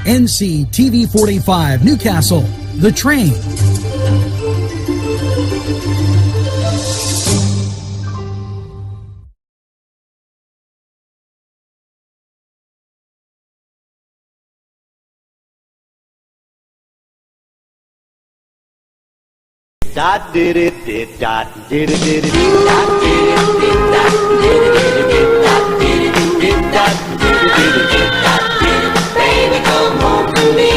NCTV45 Newcastle, The Train. Dot did it did dot did it did it dot did it did dot did it did dot did it did dot did it did dot did it. Baby, come home to me.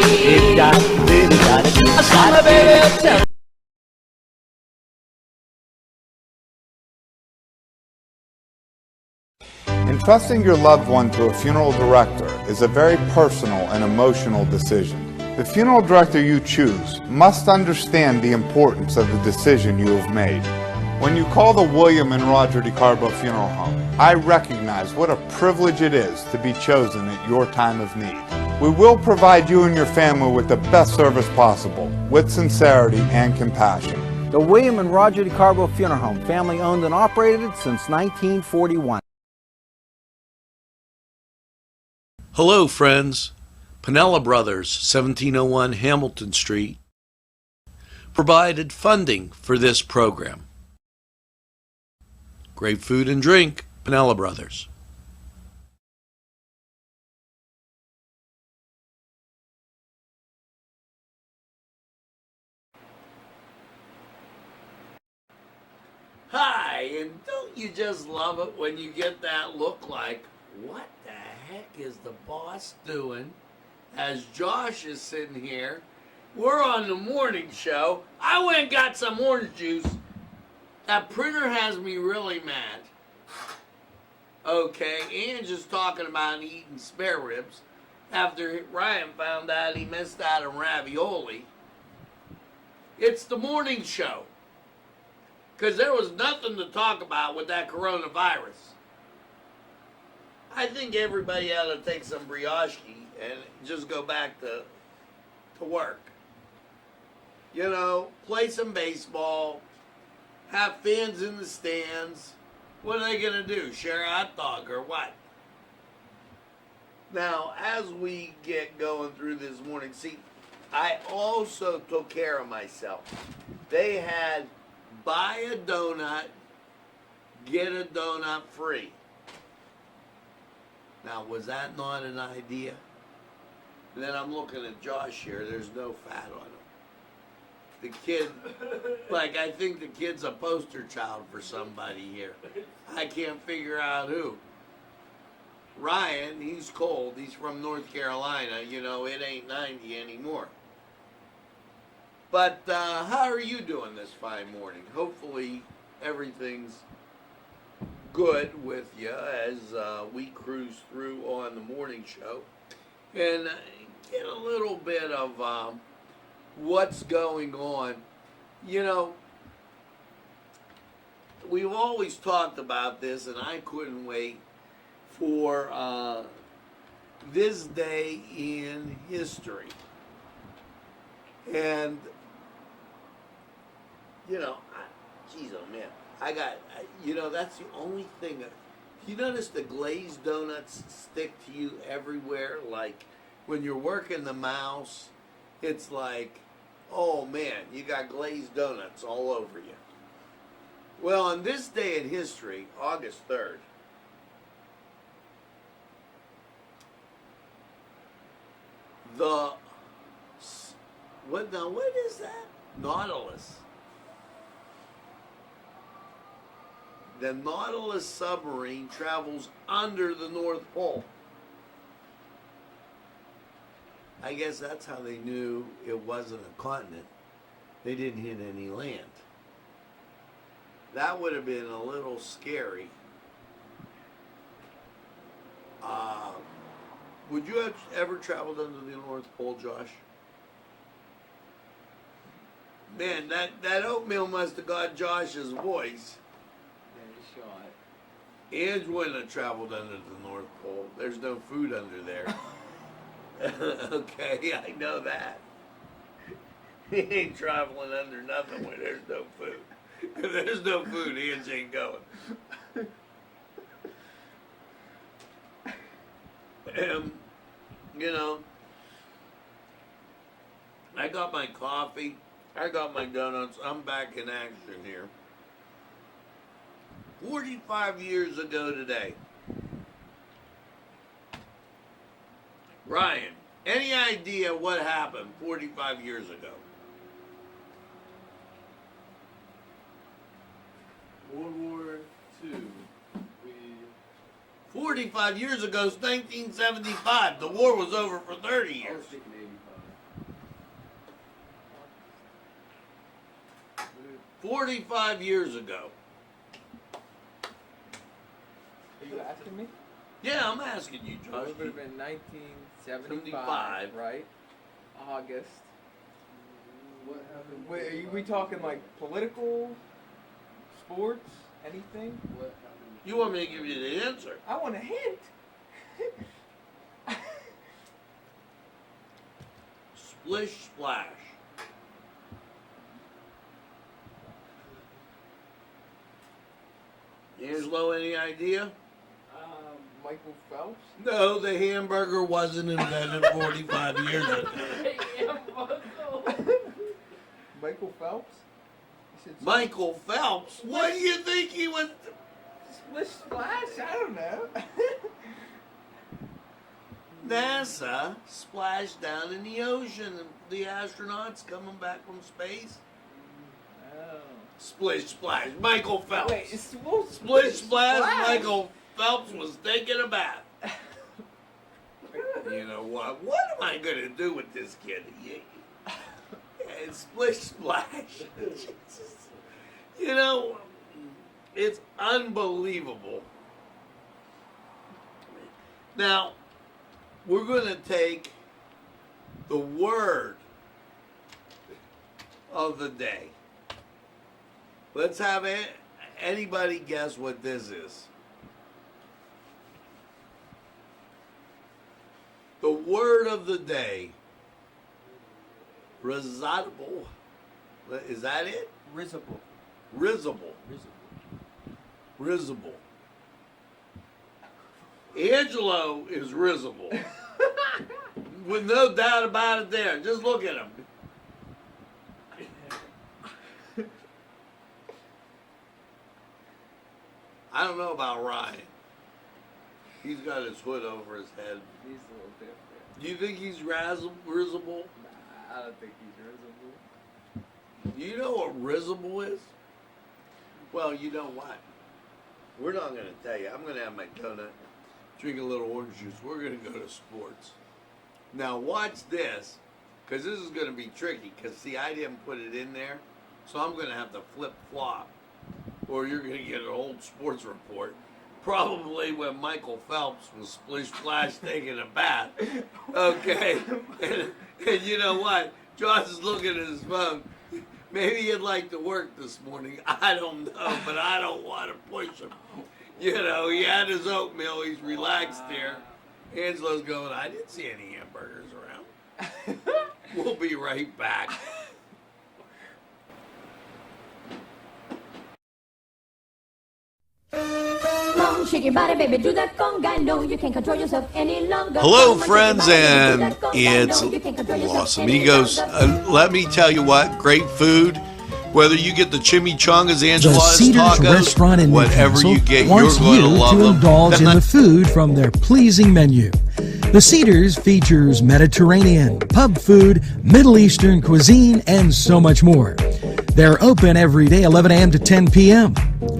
Did dot did it dot did it. I saw my baby tell. Entrusting your loved one to a funeral director is a very personal and emotional decision. The funeral director you choose must understand the importance of the decision you have made. When you call the William and Roger DeCarbo Funeral Home, I recognize what a privilege it is to be chosen at your time of need. We will provide you and your family with the best service possible, with sincerity and compassion. The William and Roger DeCarbo Funeral Home, family owned and operated since 1941. Hello, friends. Pinella Brothers, 1701 Hamilton Street, provided funding for this program. Great food and drink, Pinella Brothers. Hi, and don't you just love it when you get that look like, what the heck is the boss doing? As Josh is sitting here, we're on the morning show. I went and got some orange juice. That printer has me really mad. Okay, Ange is talking about eating spare ribs after Ryan found out he missed out on ravioli. It's the morning show. Because there was nothing to talk about with that coronavirus. I think everybody ought to take some brioche and just go back to work. You know, play some baseball, have fans in the stands. What are they going to do? Share a hot dog or what? Now, as we get going through this morning, see, I also took care of myself. They had buy a donut, get a donut free. Now, was that not an idea? And then I'm looking at Josh here. There's no fat on him. The kid, like, I think the kid's a poster child for somebody here. I can't figure out who. Ryan, he's cold. He's from North Carolina. You know, it ain't 90 anymore. But how are you doing this fine morning? Hopefully everything's good with you as we cruise through on the morning show and get a little bit of what's going on. You know, we've always talked about this, and I couldn't wait for this day in history. And, you know, geez, oh man, you know, that's the only thing. You notice the glazed donuts stick to you everywhere? Like, when you're working the mouse, it's like, oh man, you got glazed donuts all over you. Well, on this day in history, August 3rd, what is that? Nautilus. The Nautilus submarine travels under the North Pole. I guess that's how they knew it wasn't a continent. They didn't hit any land. That would have been a little scary. Would you have ever traveled under the North Pole, Josh? Man, that oatmeal must have got Josh's voice. Ange wouldn't have traveled under the North Pole. There's no food under there. Okay, I know that. He ain't traveling under nothing where there's no food. If there's no food, Ange ain't going. You know, I got my coffee. I got my donuts. I'm back in action here. 45 years ago today. Ryan, any idea what happened 45 years ago? World War II. 45 years ago is 1975. The war was over for 30 I years. was thinking 85. 45 years ago. Are you asking me? Yeah, I'm asking you, It Josh. would have been 1975, 75. right? August. What happened? Wait, are we talking like political, sports, anything? What happened? You want me to give you the answer? I want a hint. Splish splash. Angelo, any idea? Michael Phelps? No, the hamburger wasn't invented 45 years ago. Michael Phelps? You said Michael Phelps? What do you think he was? Splish Splash? I don't know. NASA splashed down in the ocean. The astronauts coming back from space. Oh. Splish splash. Michael Phelps. Wait, it's supposed to Splish splash. Michael Phelps was taking a bath. You know what? What am I gonna do with this kid? And splish splash. You know, it's unbelievable. Now, we're gonna take the word of the day. Let's have anybody guess what this is. The word of the day. Risible. Is that it? Risible. Risible. Risible. Angelo is risible. With no doubt about it there. Just look at him. I don't know about Ryan. He's got his hood over his head. He's a little different. Do you think he's risible? Nah, I don't think he's risible. Do you know what risible is? Well, you know what? We're not going to tell you. I'm going to have my donut, drink a little orange juice. We're going to go to sports. Now watch this, because this is going to be tricky, because see, I didn't put it in there, so I'm going to have to flip-flop, or you're going to get an old sports report. Probably when Michael Phelps was splish-splash taking a bath. Okay? And you know what? Josh is looking at his phone. Maybe he'd like to work this morning. I don't know, but I don't want to push him. You know, he had his oatmeal. He's relaxed there. Angelo's going, I didn't see any hamburgers around. We'll be right back. Shake your body, baby, do that conga. No, you can't control yourself any longer. Hello, Come on, friends, shake your body, and baby, do that conga. it's No, you can't control yourself Los any Amigos. longer. Let me tell you what, great food. Whether you get the chimichangas, The enchiladas, Cedars tacos, restaurant in whatever Newcastle you get, you're wants going to you love to them. indulge in the food from their pleasing menu. The Cedars features Mediterranean, pub food, Middle Eastern cuisine, and so much more. They're open every day, 11 a.m. to 10 p.m.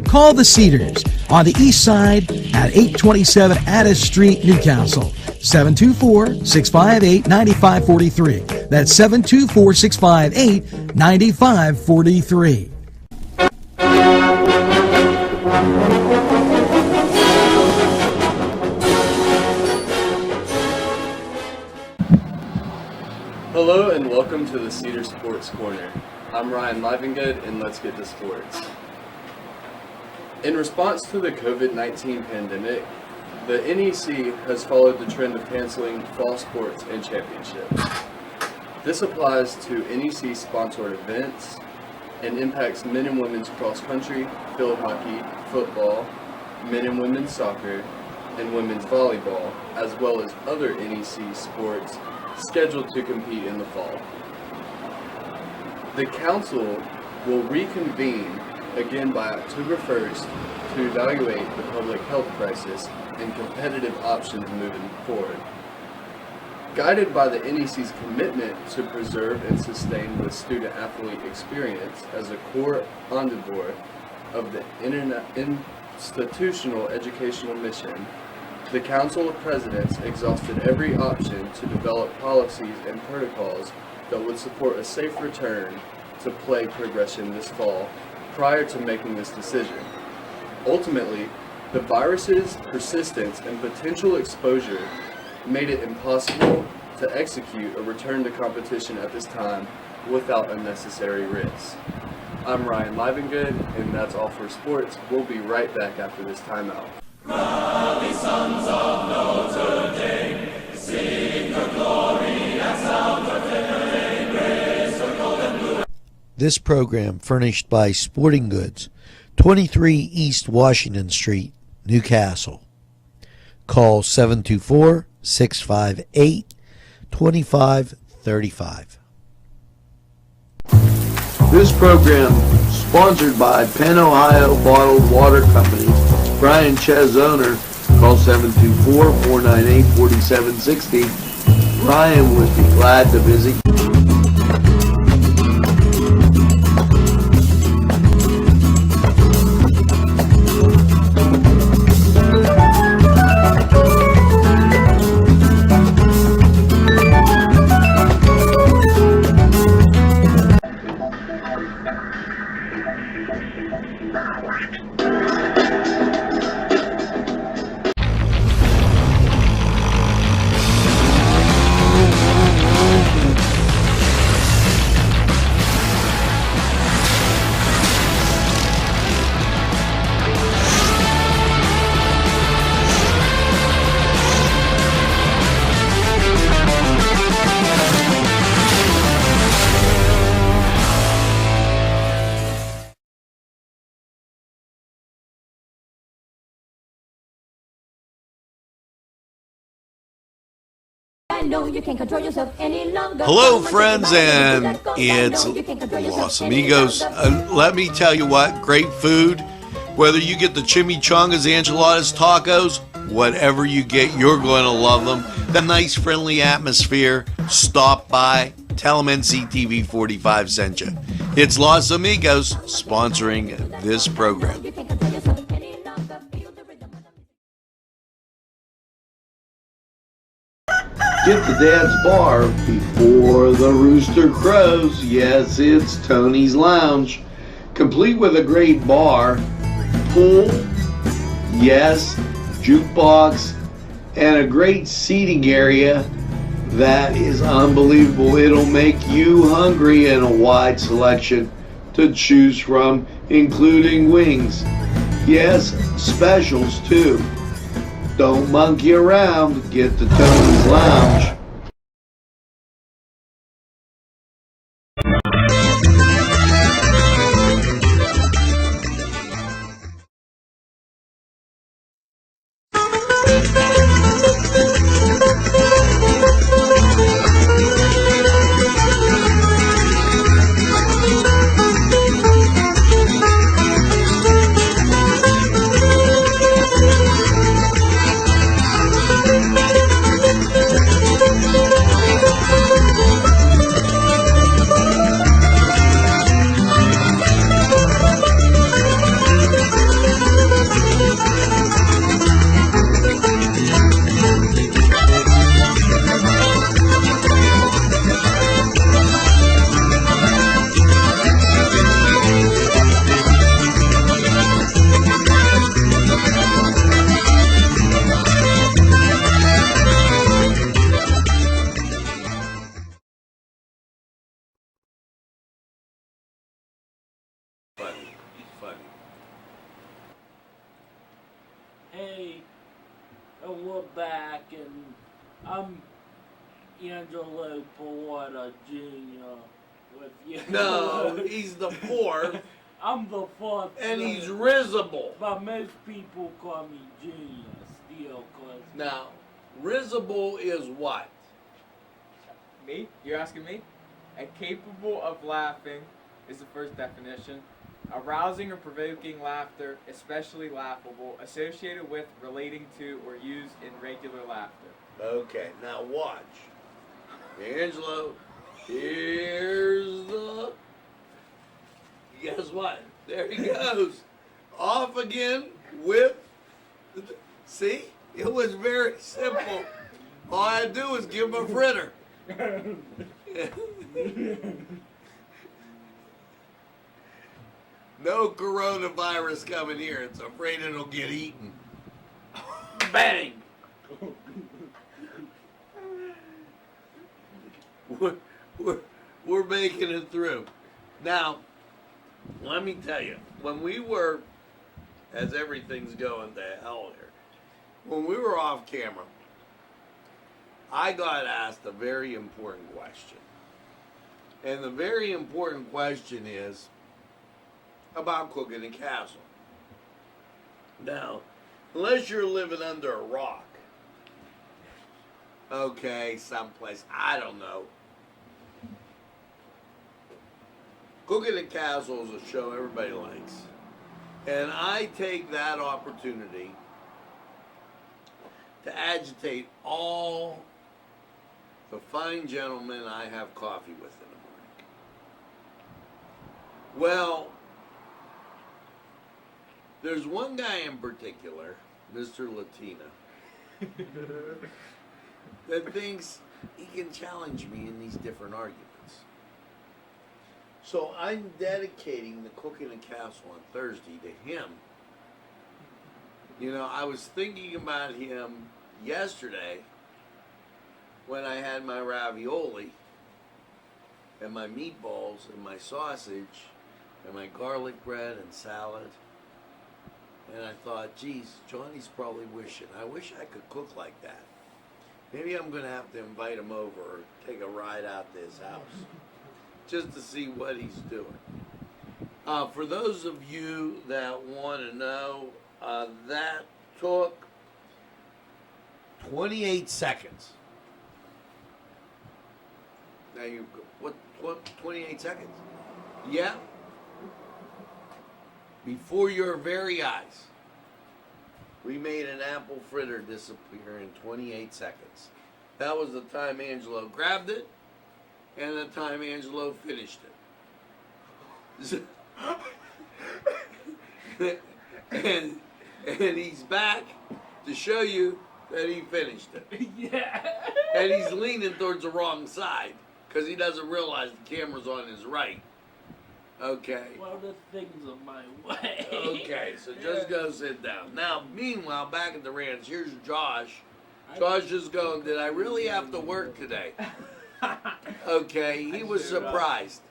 Call the Cedars on the east side at 827 Addis Street, Newcastle. 724-658-9543. That's 724-658-9543. Hello and welcome to the Cedar Sports Corner. I'm Ryan Livengood and let's get to sports. In response to the COVID-19 pandemic, the NEC has followed the trend of canceling fall sports and championships. This applies to NEC-sponsored events and impacts men and women's cross country, field hockey, football, men and women's soccer, and women's volleyball, as well as other NEC sports scheduled to compete in the fall. The council will reconvene again by October 1st to evaluate the public health crisis and competitive options moving forward. Guided by the NEC's commitment to preserve and sustain the student-athlete experience as a core endeavor of the institutional educational mission, the Council of Presidents exhausted every option to develop policies and protocols that would support a safe return to play progression this fall prior to making this decision. Ultimately, the virus's persistence and potential exposure made it impossible to execute a return to competition at this time without unnecessary risks. I'm Ryan Livengood, and that's all for sports. We'll be right back after this timeout. Rally, sons of Notre Dame, sing your glory and sound your fame, raise your golden blue. This program furnished by Sporting Goods, 23 East Washington Street, Newcastle. Call 724-658-2535. This program sponsored by Penn Ohio Bottled Water Company. Brian Ches, owner. Call 724-498-4760. Brian would be glad to visit. I know you can't control yourself any longer. Hello, friends, and it's Los Amigos. Let me tell you what, great food. Whether you get the chimichangas, enchiladas, tacos, whatever you get, you're going to love them. The nice, friendly atmosphere. Stop by. Tell them NCTV45 sent you. It's Los Amigos sponsoring this program. You can't control yourself any longer. Feel the rhythm of the Get to Dad's Bar before the rooster crows. Yes, it's Tony's Lounge. Complete with a great bar, pool, yes, jukebox, and a great seating area that is unbelievable. It'll make you hungry, and a wide selection to choose from, including wings. Yes, specials too. Don't monkey around. Get to Tony's Lounge. Hey, and we're back, and I'm Angelo Perrotta Jr. with you. No, he's the fourth, I'm the fourth. and he's risible. But most people call me Junior. deal, cause Now, risible is what? Me? You're asking me? And capable of laughing is the first definition. Arousing or provoking laughter, especially laughable, associated with, relating to, or used in regular laughter. Okay, now watch. Angelo, here's the... Guess what? There he goes. Off again with... See? It was very simple. All I had to do was give him a fritter. No coronavirus coming here. It's afraid it'll get eaten. Bang! We're making it through. Now, let me tell you, when we were, as everything's going to hell here, when we were off camera, I got asked a very important question. And the very important question is about cooking a castle. Now, unless you're living under a rock, okay, someplace, I don't know. Cooking a Castle is a show everybody likes. And I take that opportunity to agitate all the fine gentlemen I have coffee with in the morning. Well, there's one guy in particular, Mr. Latina, that thinks he can challenge me in these different arguments. So I'm dedicating the Cooking and Castle on Thursday to him. You know, I was thinking about him yesterday when I had my ravioli and my meatballs and my sausage and my garlic bread and salad. And I thought, geez, Johnny's probably wishing, I wish I could cook like that. Maybe I'm going to have to invite him over or take a ride out to his house just to see what he's doing. For those of you that want to know, that took 28 seconds. Now you, what 28 seconds? Yeah. Before your very eyes, we made an apple fritter disappear in 28 seconds. That was the time Angelo grabbed it and the time Angelo finished it. and he's back to show you that he finished it. yeah. And he's leaning towards the wrong side because he doesn't realize the camera's on his right. Okay. Well, the things are my way. Okay, so just go sit down. Now, meanwhile, back at the ranch, here's Josh. Josh is going, did I really have to work today? Okay, he was surprised.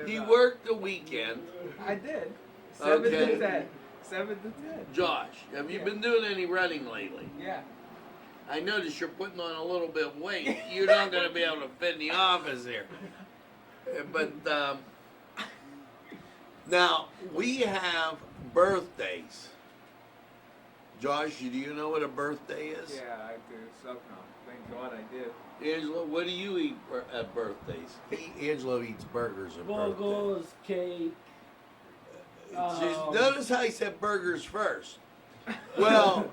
He worked the weekend. I did. 7 Okay. to 10. 7 to 10. Josh, have you been doing any running lately? Yeah. I notice you're putting on a little bit of weight. You're not going to be able to fit in the office here. But, now, we have birthdays. Josh, do you know what a birthday is? Yeah, I do. Somehow. Thank God I did. Angelo, what do you eat at birthdays? Angelo eats burgers at birthdays. Burgers, cake. Notice how he said burgers first. Well,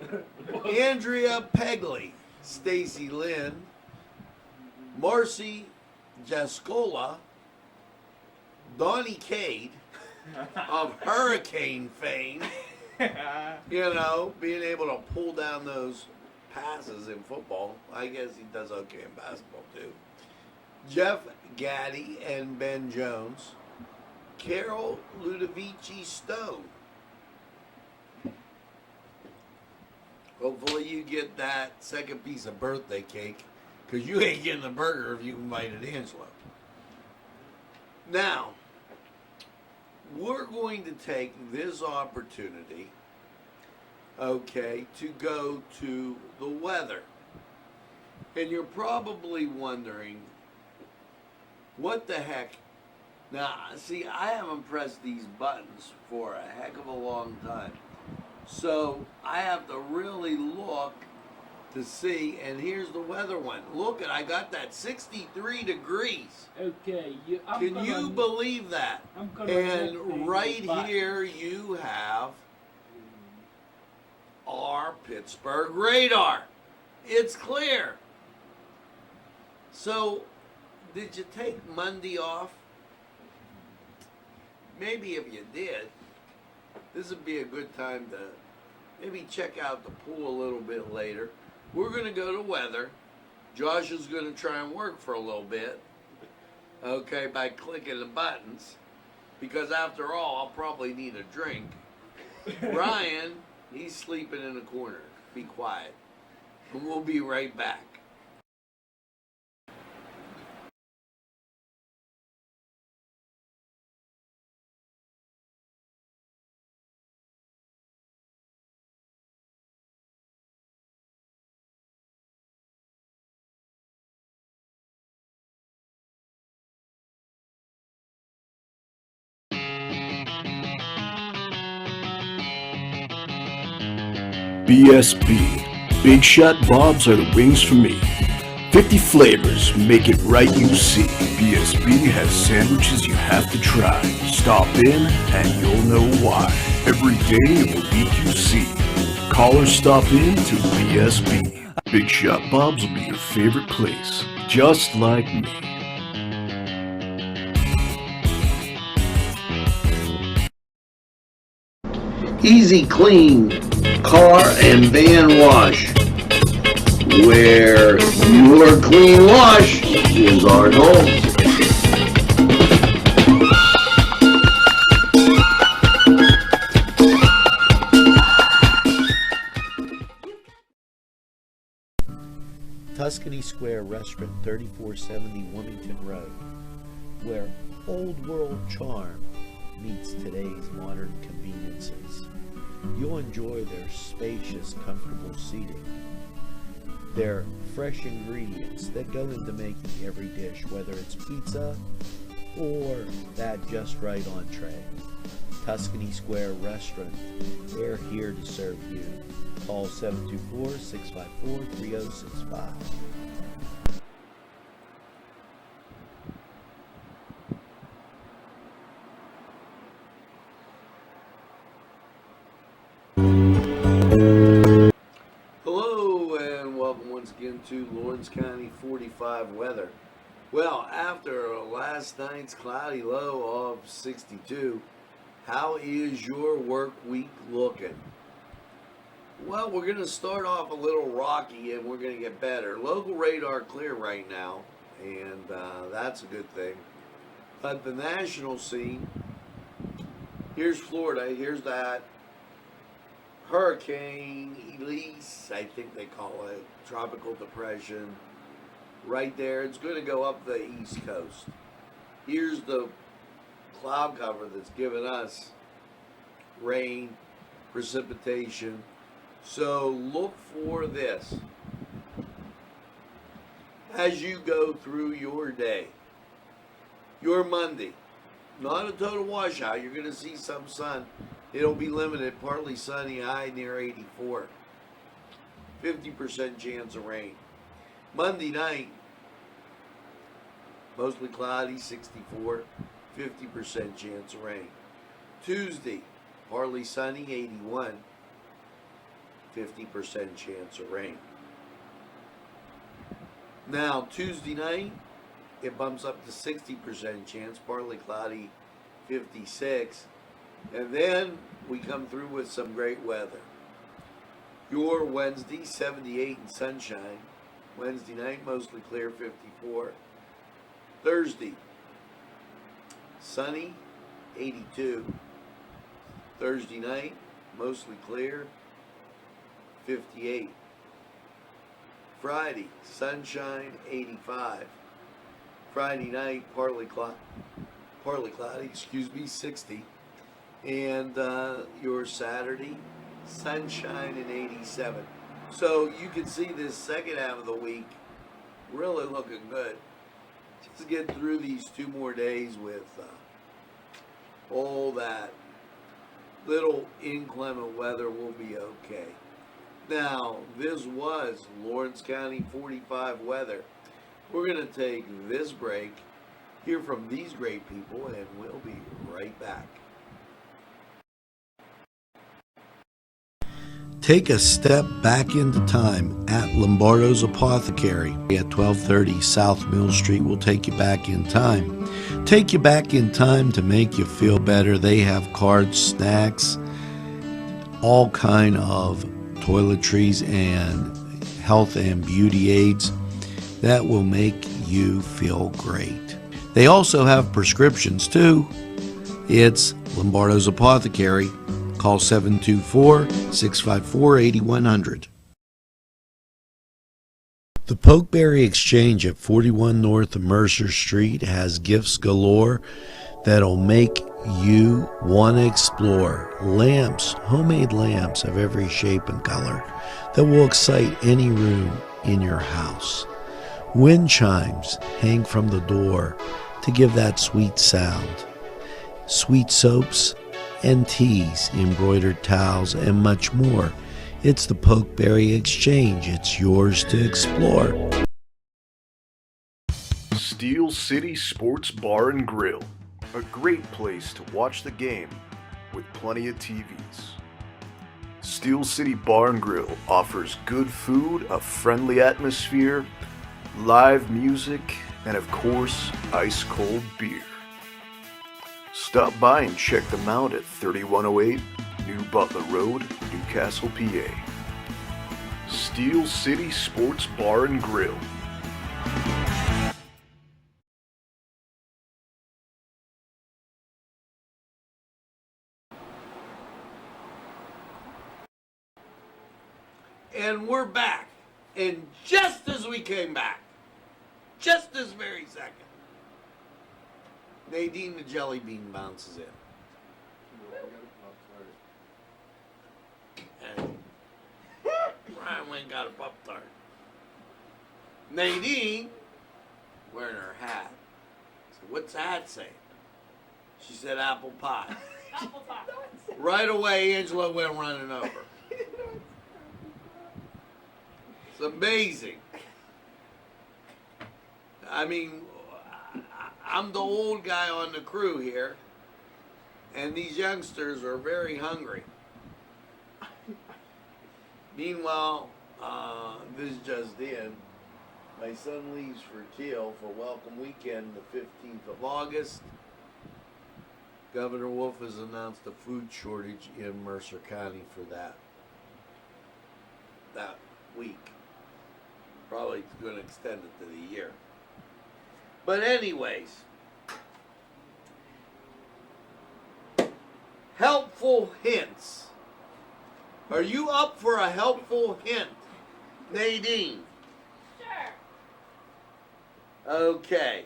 Andrea Pegley, Stacy Lynn, Marcy Jascola, Donnie Cade of Hurricane fame, you know, being able to pull down those passes in football. I guess he does okay in basketball too. Jeff Gaddy and Ben Jones, Carol Ludovici Stone. Hopefully you get that second piece of birthday cake, because you ain't getting the burger if you invited Angelo. Now, we're going to take this opportunity, okay, to go to the weather. And you're probably wondering, what the heck? Now, see, I haven't pressed these buttons for a heck of a long time. So I have to really look to see, and here's the weather one. Look at, I got that 63 degrees. Okay, Can you believe that? I'm gonna And right but- here you have our Pittsburgh radar. It's clear. So, did you take Monday off? Maybe if you did, this would be a good time to maybe check out the pool a little bit later. We're going to go to weather. Josh is going to try and work for a little bit, okay, by clicking the buttons, because after all, I'll probably need a drink. Ryan, he's sleeping in the corner. Be quiet. And we'll be right back. BSB. Big Shot Bobs are the wings for me. 50 flavors, make it right you see. BSB has sandwiches you have to try. Stop in and you'll know why. Every day it will be QC. Call or stop in to BSB. Big Shot Bobs will be your favorite place. Just like me. Easy Clean Car and Van Wash, where your clean wash is our goal. Tuscany Square Restaurant, 3470 Wilmington Road, where old world charm meets today's modern conveniences. You'll enjoy their spacious, comfortable seating, their fresh ingredients that go into making every dish, whether it's pizza or that just right entree. Tuscany Square Restaurant, they're here to serve you. Call 724-654-3065. Hello and welcome once again to Lawrence County 45 weather. Well, after last night's cloudy low of 62, how is your work week looking? Well, we're going to start off a little rocky and we're going to get better. Local radar clear right now, and that's a good thing. But the national scene, here's Florida, here's that Hurricane Elise, I think they call it, tropical depression, right there. It's going to go up the East Coast. Here's the cloud cover that's given us rain, precipitation. So look for this as you go through your day. Your Monday, not a total washout. You're going to see some sun. It'll be limited, partly sunny, high near 84. 50% chance of rain. Monday night, mostly cloudy, 64. 50% chance of rain. Tuesday, partly sunny, 81. 50% chance of rain. Now, Tuesday night, it bumps up to 60% chance, partly cloudy, 56. And then we come through with some great weather. Your Wednesday, 78 and sunshine. Wednesday night, mostly clear, 54. Thursday, sunny, 82. Thursday night, mostly clear, 58. Friday, sunshine, 85. Friday night, partly cloudy, 60. And your Saturday, sunshine and 87. So you can see this second half of the week really looking good. Just get through these 2 more days with all that little inclement weather will be okay. Now, this was Lawrence County 45 weather. We're going to take this break, hear from these great people, and we'll be right back. Take a step back into time at Lombardo's Apothecary at 1230 South Mill Street. Will take you back in time. Take you back in time to make you feel better. They have cards, snacks, all kind of toiletries and health and beauty aids that will make you feel great. They also have prescriptions too. It's Lombardo's Apothecary. Call 724-654-8100. The Pokeberry Exchange at 41 North Mercer Street has gifts galore that'll make you want to explore. Lamps, homemade lamps of every shape and color that will excite any room in your house. Wind chimes hang from the door to give that sweet sound. Sweet soaps and teas, embroidered towels, and much more. It's the Pokeberry Exchange. It's yours to explore. Steel City Sports Bar and Grill, a great place to watch the game with plenty of TVs. Steel City Bar and Grill offers good food, a friendly atmosphere, live music, and of course, ice-cold beer. Stop by and check them out at 3108 New Butler Road, Newcastle, PA. Steel City Sports Bar and Grill. And we're back. And just as we came back, just this very second, Nadine the Jelly Bean bounces in. And Ryan went and got a Pop-Tart. Nadine, wearing her hat, said, "What's the hat saying?" She said, "Apple pie." Apple pie. Right away, Angelo went running over. It's amazing. I mean, I'm the old guy on the crew here, and these youngsters are very hungry. Meanwhile, this just in, my son leaves for Kiel for Welcome Weekend the 15th of August. Governor Wolf has announced a food shortage in Mercer County for that week. Probably going to extend it to the year. But anyways, helpful hints. Are you up for a helpful hint, Nadine? Sure. Okay.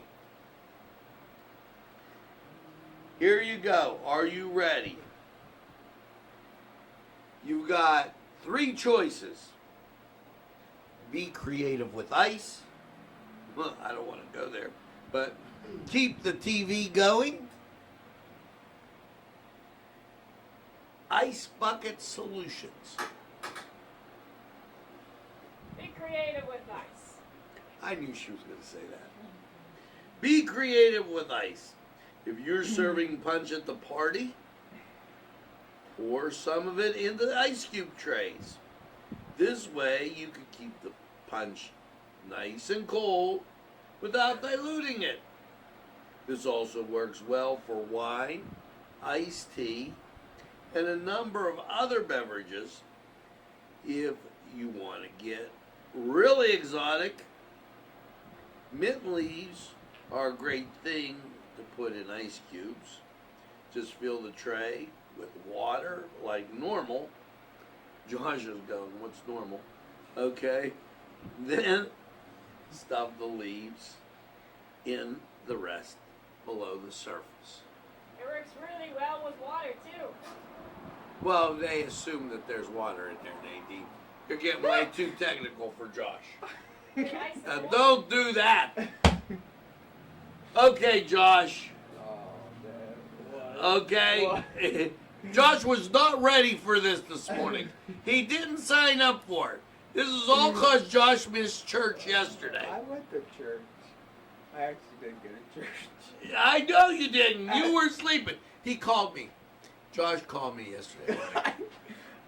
Here you go. Are you ready? You've got 3 choices. Be creative with ice. Well, I don't want to go there. But keep the TV going. Ice bucket solutions. Be creative with ice. I knew she was going to say that. Be creative with ice. If you're serving punch at the party, pour some of it into the ice cube trays. This way you can keep the punch nice and cold without diluting it. This also works well for wine, iced tea, and a number of other beverages. If you want to get really exotic, mint leaves are a great thing to put in ice cubes. Just fill the tray with water like normal. Josh is going, "What's normal?" Okay. Then stuff the leaves in the rest below the surface. It works really well with water too. Well, they assume that there's water in there, Nadine. You're getting way too technical for Josh. Now, don't do that. Okay, Josh. Okay. Josh was not ready for this morning. He didn't sign up for it. This is all because Josh missed church yesterday. I went to church. I actually didn't get to church. I know you didn't. You were sleeping. He called me. Josh called me yesterday.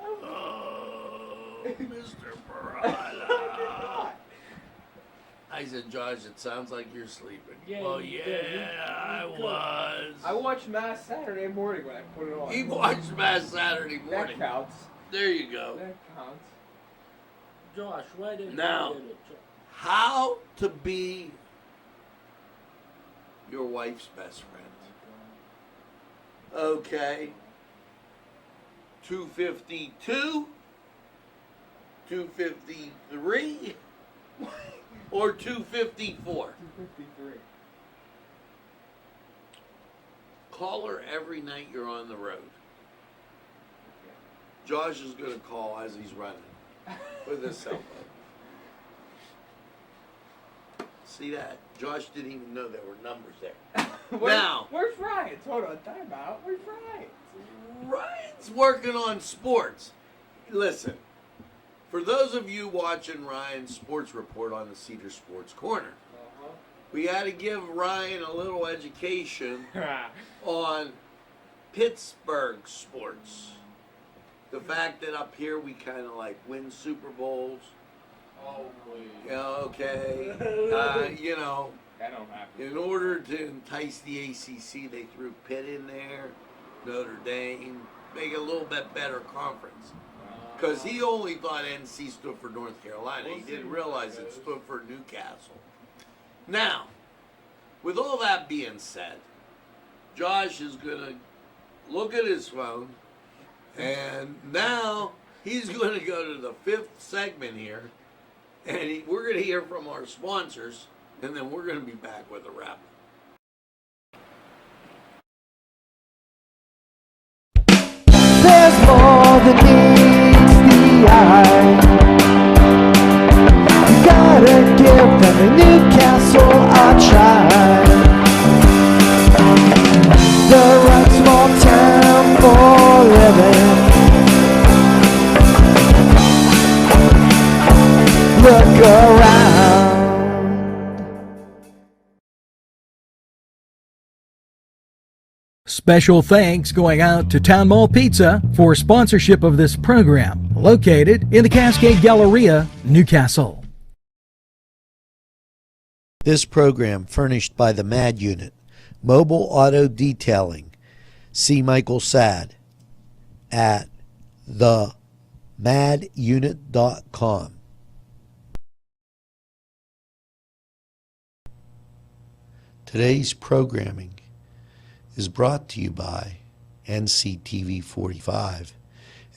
Oh, Mr. Perrotta. I said, Josh, it sounds like you're sleeping. Yeah, Well, you yeah, did. I was. I watched Mass Saturday morning when I put it on. He watched Mass Saturday morning. That counts. There you go. That counts. Josh, why didn't Now, you get it? how to be your wife's best friend. Okay. 252, 253, or 254. 253. Call her every night you're on the road. Josh is going to call as he's running with his cell phone. See that? Josh didn't even know there were numbers there. Where's Ryan? Hold on, time out. Where's Ryan? Ryan's working on sports. Listen, for those of you watching Ryan's sports report on the Cedar Sports Corner, we had to give Ryan a little education on Pittsburgh sports. The fact that up here we kind of like win Super Bowls. Oh, please. Yeah, okay. You know, That don't happen. in order to entice the ACC, they threw Pitt in there, Notre Dame, make it a little bit better conference. Because he only thought NC stood for North Carolina. He didn't realize it stood for Newcastle. Now, with all that being said, Josh is going to look at his phone, and now he's going to go to the fifth segment here, and we're going to hear from our sponsors, and then we're going to be back with a wrap. There's more than meets the eye. You gotta give them a Newcastle a try. The right small town for living. Look around. Special thanks going out to Town Mall Pizza for sponsorship of this program, located in the Cascade Galleria, Newcastle. This program furnished by the MAD Unit, Mobile Auto Detailing. See Michael Sad at themadunit.com. Today's programming is brought to you by NCTV45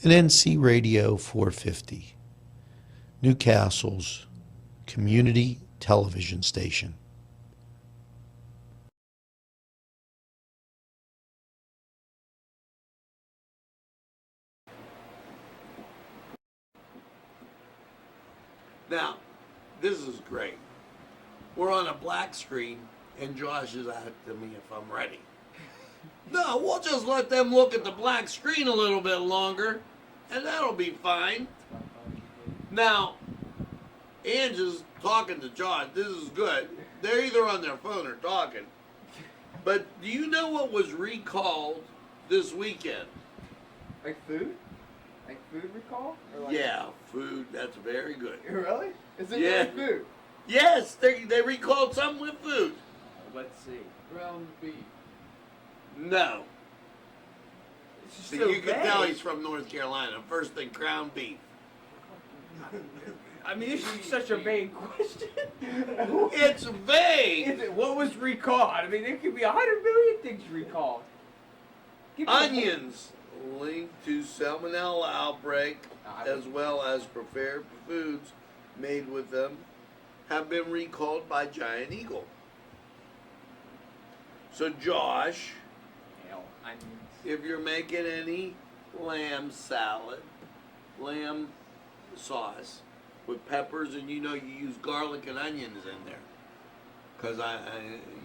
and NC Radio 450, Newcastle's community television station. Now, this is great. We're on a black screen, and Josh is asking me if I'm ready. No, we'll just let them look at the black screen a little bit longer, and that'll be fine. Now, Ange is talking to Josh. This is good. They're either on their phone or talking. But do you know what was recalled this weekend? Like food? Like food recall? Or like Yeah, food. That's very good. Really? Is it Yeah. like food? Yes, they recalled something with food. Let's see. Ground beef. No. It's just See, so you can vague. tell he's from North Carolina. First thing, ground beef. I mean, this is such a vague question. It's vague. Is it, what was recalled? I mean, there could be 100 million things recalled. Give me a- Onions linked to salmonella outbreak, as well as prepared foods made with them, have been recalled by Giant Eagle. So, Josh, Hell, onions. if you're making any lamb salad, lamb sauce with peppers, and you know you use garlic and onions in there, because I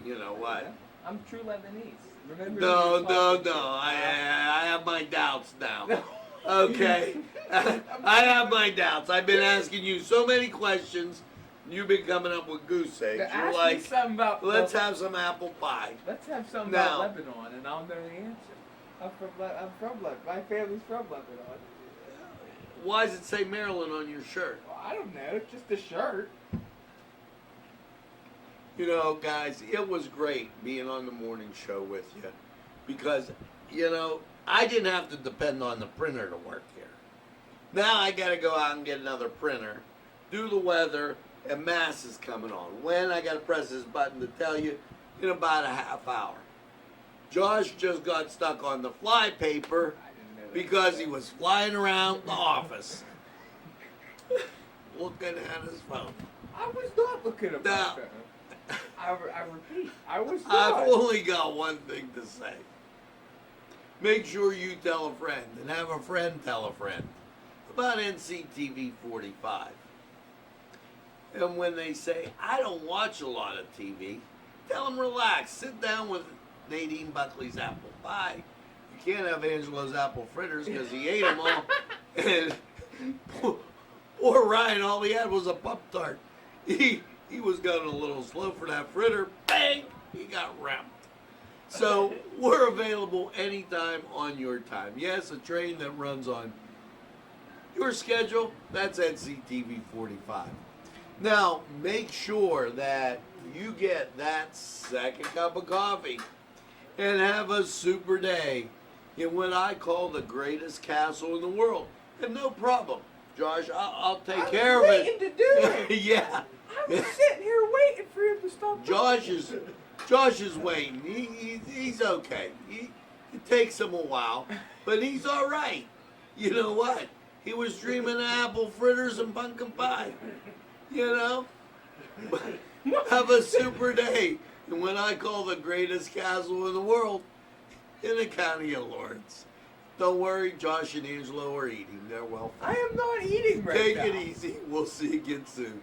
you know what? I'm true Lebanese. Remember No, we were no, talking no. I have my doubts. doubts now. Okay? I have my doubts. I've been asking you so many questions. You've been coming up with goose eggs. Ask You're me like, something about let's have some apple pie. Let's have something Now- about Lebanon, and I'll know the answer. I'm from Lebanon. My family's from Lebanon. Why does it say Maryland on your shirt? Well, I don't know. It's just a shirt. You know, guys, it was great being on the morning show with you because, you know, I didn't have to depend on the printer to work here. Now I got to go out and get another printer, do the weather, and Mass is coming on. When I got to press this button to tell you in about a half hour. Josh just got stuck on the fly paper because he was flying around the office looking at his phone. I was not looking at my Now, phone. I repeat, I was not. I've only got one thing to say. Make sure you tell a friend and have a friend tell a friend about NCTV45. And when they say, I don't watch a lot of TV, tell them relax. Sit down with Nadine Buckley's apple pie. You can't have Angelo's apple fritters because he ate them all. And poor Ryan, all he had was a Pop-Tart. He was going a little slow for that fritter. Bang! He got rammed. So we're available anytime on your time. Yes, a train that runs on your schedule, that's NCTV 45. Now, make sure that you get that second cup of coffee and have a super day in what I call the greatest castle in the world. And no problem, Josh, I'll take care of it. I was waiting to do it. Yeah. I was sitting here waiting for him to stop. Josh is waiting. He's okay. It takes him a while, but he's all right. You know what? He was dreaming of apple fritters and pumpkin pie. You know? Have a super day in what I call the greatest castle in the world in the county of Lawrence. Don't worry, Josh and Angelo are eating. They're well fed. I am not eating right Take now. it easy. We'll see you again soon.